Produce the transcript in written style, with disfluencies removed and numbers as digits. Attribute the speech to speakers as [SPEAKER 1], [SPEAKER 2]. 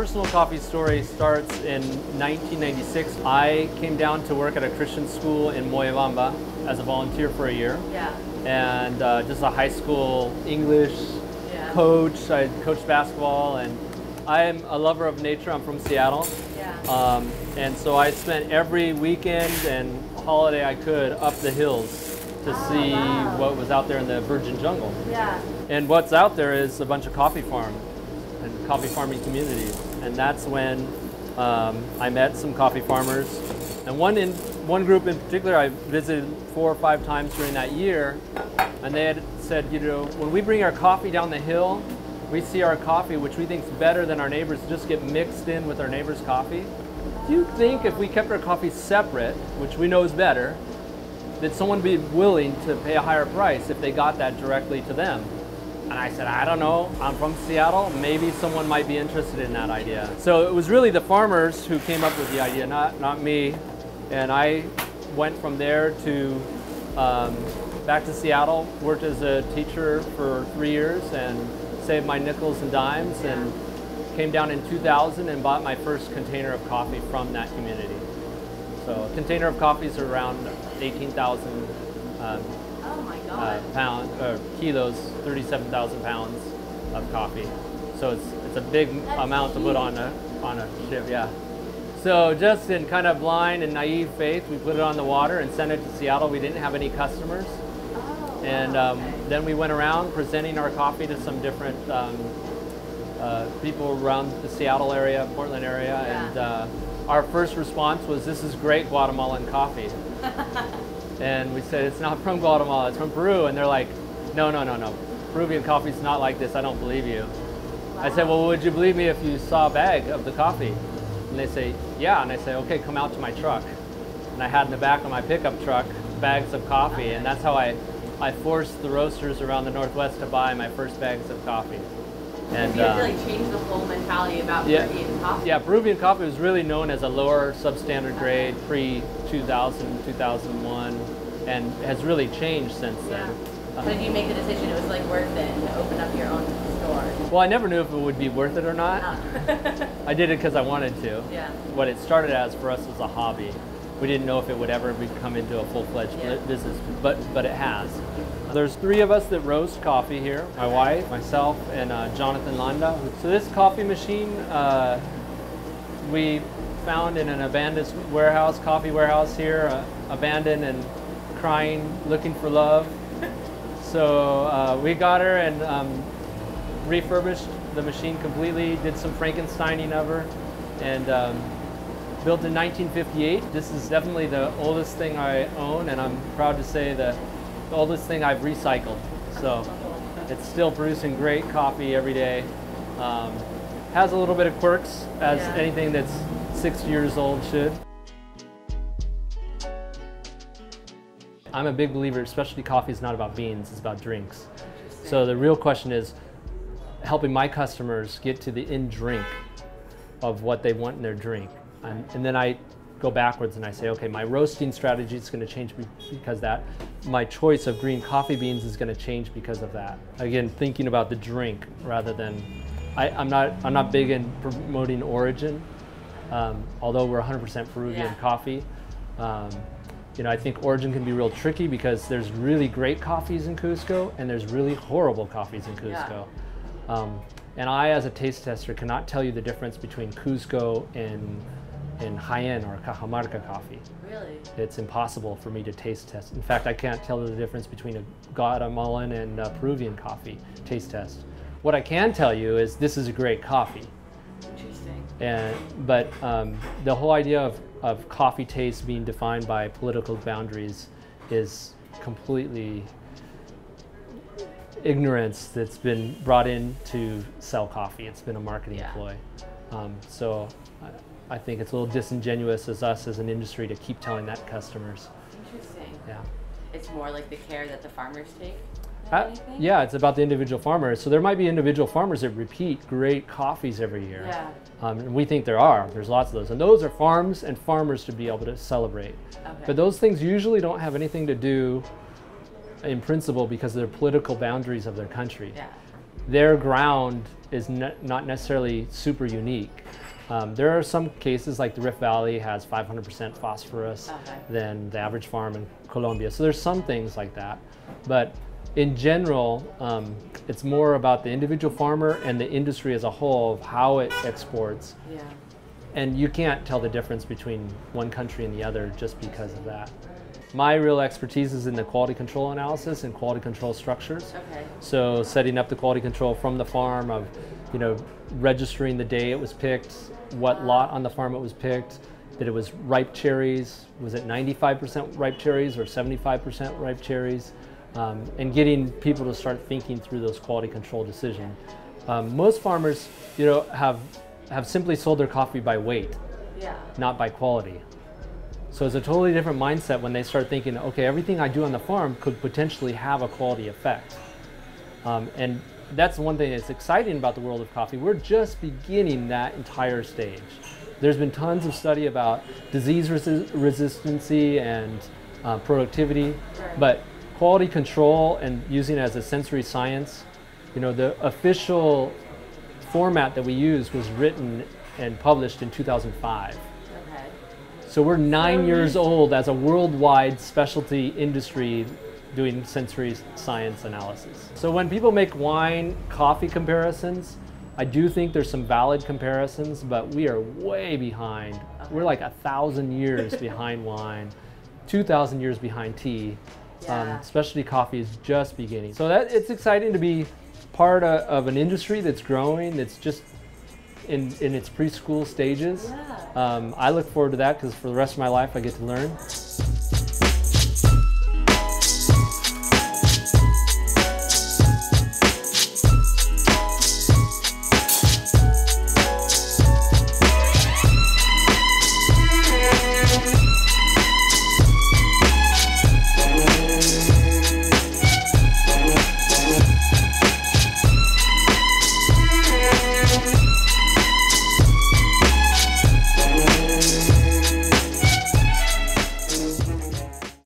[SPEAKER 1] personal coffee story starts in 1996. I came down to work at a Christian school in Moyobamba as a volunteer for a year.
[SPEAKER 2] Yeah.
[SPEAKER 1] And just a high school English coach. I coached basketball, and I'm a lover of nature. I'm from Seattle.
[SPEAKER 2] Yeah.
[SPEAKER 1] And so I spent every weekend and holiday I could up the hills to see what was out there in the virgin jungle.
[SPEAKER 2] Yeah.
[SPEAKER 1] And what's out there is a bunch of coffee farms and coffee farming communities. And that's when I met some coffee farmers. And one group in particular I visited 4 or 5 times during that year. And they had said, you know, when we bring our coffee down the hill, we see our coffee, which we think is better than our neighbors, just get mixed in with our neighbor's coffee. Do you think if we kept our coffee separate, which we know is better, that someone would be willing to pay a higher price if they got that directly to them? And I said, I don't know, I'm from Seattle, maybe someone might be interested in that idea. So it was really the farmers who came up with the idea, not me. And I went from there to back to Seattle, worked as a teacher for 3 years and saved my nickels and dimes, and came down in 2000 and bought my first container of coffee from that community. So a container of coffee is around 18,000 kilos, 37,000 pounds of coffee. So it's a big amount to put on a ship, yeah. So just in kind of blind and naive faith, we put it on the water and sent it to Seattle. We didn't have any customers. And then we went around presenting our coffee to some different people around the Seattle area, Portland area, and our first response was, "This is great Guatemalan coffee." And we said, "It's not from Guatemala, it's from Peru." And they're like, no, Peruvian coffee is not like this, I don't believe you. Wow. I said, "Well, would you believe me if you saw a bag of the coffee?" And they say, "Yeah." And I say, "Okay, come out to my truck." And I had in the back of my pickup truck bags of coffee, and that's how I forced the roasters around the Northwest to buy my first bags of coffee. And
[SPEAKER 2] you had to like change the whole mentality about Peruvian coffee. Yeah,
[SPEAKER 1] Peruvian coffee was really known as a lower substandard grade pre-2000, 2001, and has really changed since then.
[SPEAKER 2] So did you make the decision it was like worth it to open up your own store?
[SPEAKER 1] Well, I never knew if it would be worth it or not. I did it because I wanted to.
[SPEAKER 2] Yeah.
[SPEAKER 1] What it started as for us was a hobby. We didn't know if it would ever become into a full-fledged business, but it has. There's 3 of us that roast coffee here, my wife, myself, and Jonathan Landa. So this coffee machine we found in an abandoned warehouse, coffee warehouse here, abandoned and crying, looking for love. So we got her and refurbished the machine completely, did some Frankensteining of her, and built in 1958. This is definitely the oldest thing I own, and I'm proud to say the oldest thing I've recycled. So it's still producing great coffee every day. Has a little bit of quirks, as anything that's 60 years old should. I'm a big believer, specialty coffee is not about beans, it's about drinks. So the real question is helping my customers get to the end drink of what they want in their drink. And then I go backwards and I say, okay, my roasting strategy is going to change because that. My choice of green coffee beans is going to change because of that. Again, thinking about the drink rather than, I'm not big in promoting origin, although we're 100% Peruvian coffee. You know, I think origin can be real tricky because there's really great coffees in Cusco and there's really horrible coffees in Cusco. And I, as a taste tester, cannot tell you the difference between Cusco and Jaén or Cajamarca coffee.
[SPEAKER 2] Really?
[SPEAKER 1] It's impossible for me to taste test. In fact, I can't tell the difference between a Guatemalan and a Peruvian coffee taste test. What I can tell you is this is a great coffee.
[SPEAKER 2] Interesting.
[SPEAKER 1] But the whole idea of coffee taste being defined by political boundaries is completely ignorance that's been brought in to sell coffee. It's been a marketing ploy. So I think it's a little disingenuous as us as an industry to keep telling that to customers.
[SPEAKER 2] Interesting.
[SPEAKER 1] Yeah.
[SPEAKER 2] It's more like the care that the farmers take?
[SPEAKER 1] Yeah, it's about the individual farmers. So there might be individual farmers that repeat great coffees every year.
[SPEAKER 2] Yeah.
[SPEAKER 1] And we think there are. There's lots of those. And those are farms and farmers to be able to celebrate.
[SPEAKER 2] Okay.
[SPEAKER 1] But those things usually don't have anything to do, in principle, because of their political boundaries of their country.
[SPEAKER 2] Yeah.
[SPEAKER 1] their ground is not necessarily super unique. There are some cases like the Rift Valley has 500% phosphorus than the average farm in Colombia. So there's some things like that. But in general, it's more about the individual farmer and the industry as a whole of how it exports. Yeah. And you can't tell the difference between one country and the other just because of that. My real expertise is in the quality control analysis and quality control structures. Okay. So setting up the quality control from the farm of, you know, registering the day it was picked, what lot on the farm it was picked, that it was ripe cherries, was it 95% ripe cherries or 75% ripe cherries, and getting people to start thinking through those quality control decisions. Most farmers, you know, have simply sold their coffee by weight, not by quality. So it's a totally different mindset when they start thinking, okay, everything I do on the farm could potentially have a quality effect. And that's one thing that's exciting about the world of coffee. We're just beginning that entire stage. There's been tons of study about disease resistancy and productivity, but quality control and using it as a sensory science, you know, the official format that we use was written and published in 2005. Okay. So we're 9 years old as a worldwide specialty industry doing sensory science analysis. So when people make wine, coffee comparisons, I do think there's some valid comparisons, but we are way behind. Okay. We're like 1,000 years behind wine, 2,000 years behind tea. Yeah. Specialty coffee is just beginning. So it's exciting to be part of an industry that's growing, that's just in its preschool stages. Yeah. I look forward to that because for the rest of my life I get to learn.